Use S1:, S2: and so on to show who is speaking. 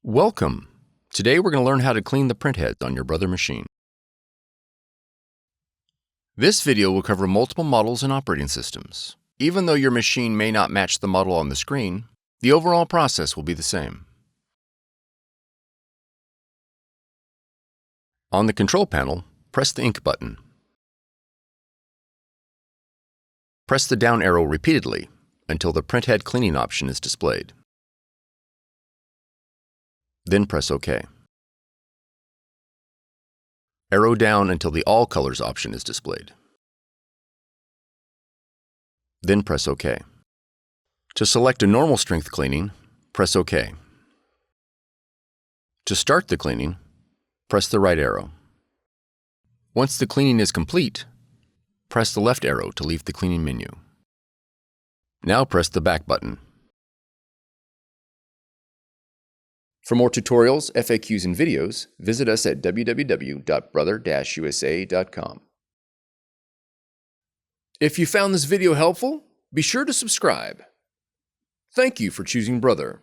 S1: Welcome! Today we're going to learn how to clean the printheads on your Brother machine. This video will cover multiple models and operating systems. Even though your machine may not match the model on the screen, the overall process will be the same. On the control panel, press the ink button. Press the down arrow repeatedly until the printhead cleaning option is displayed. Then press OK. Arrow down until the All Colors option is displayed. Then press OK. To select a normal strength cleaning, press OK. To start the cleaning, press the right arrow. Once the cleaning is complete, press the left arrow to leave the cleaning menu. Now press the back button. For more tutorials, FAQs, and videos, visit us at www.brother-usa.com. If you found this video helpful, be sure to subscribe. Thank you for choosing Brother.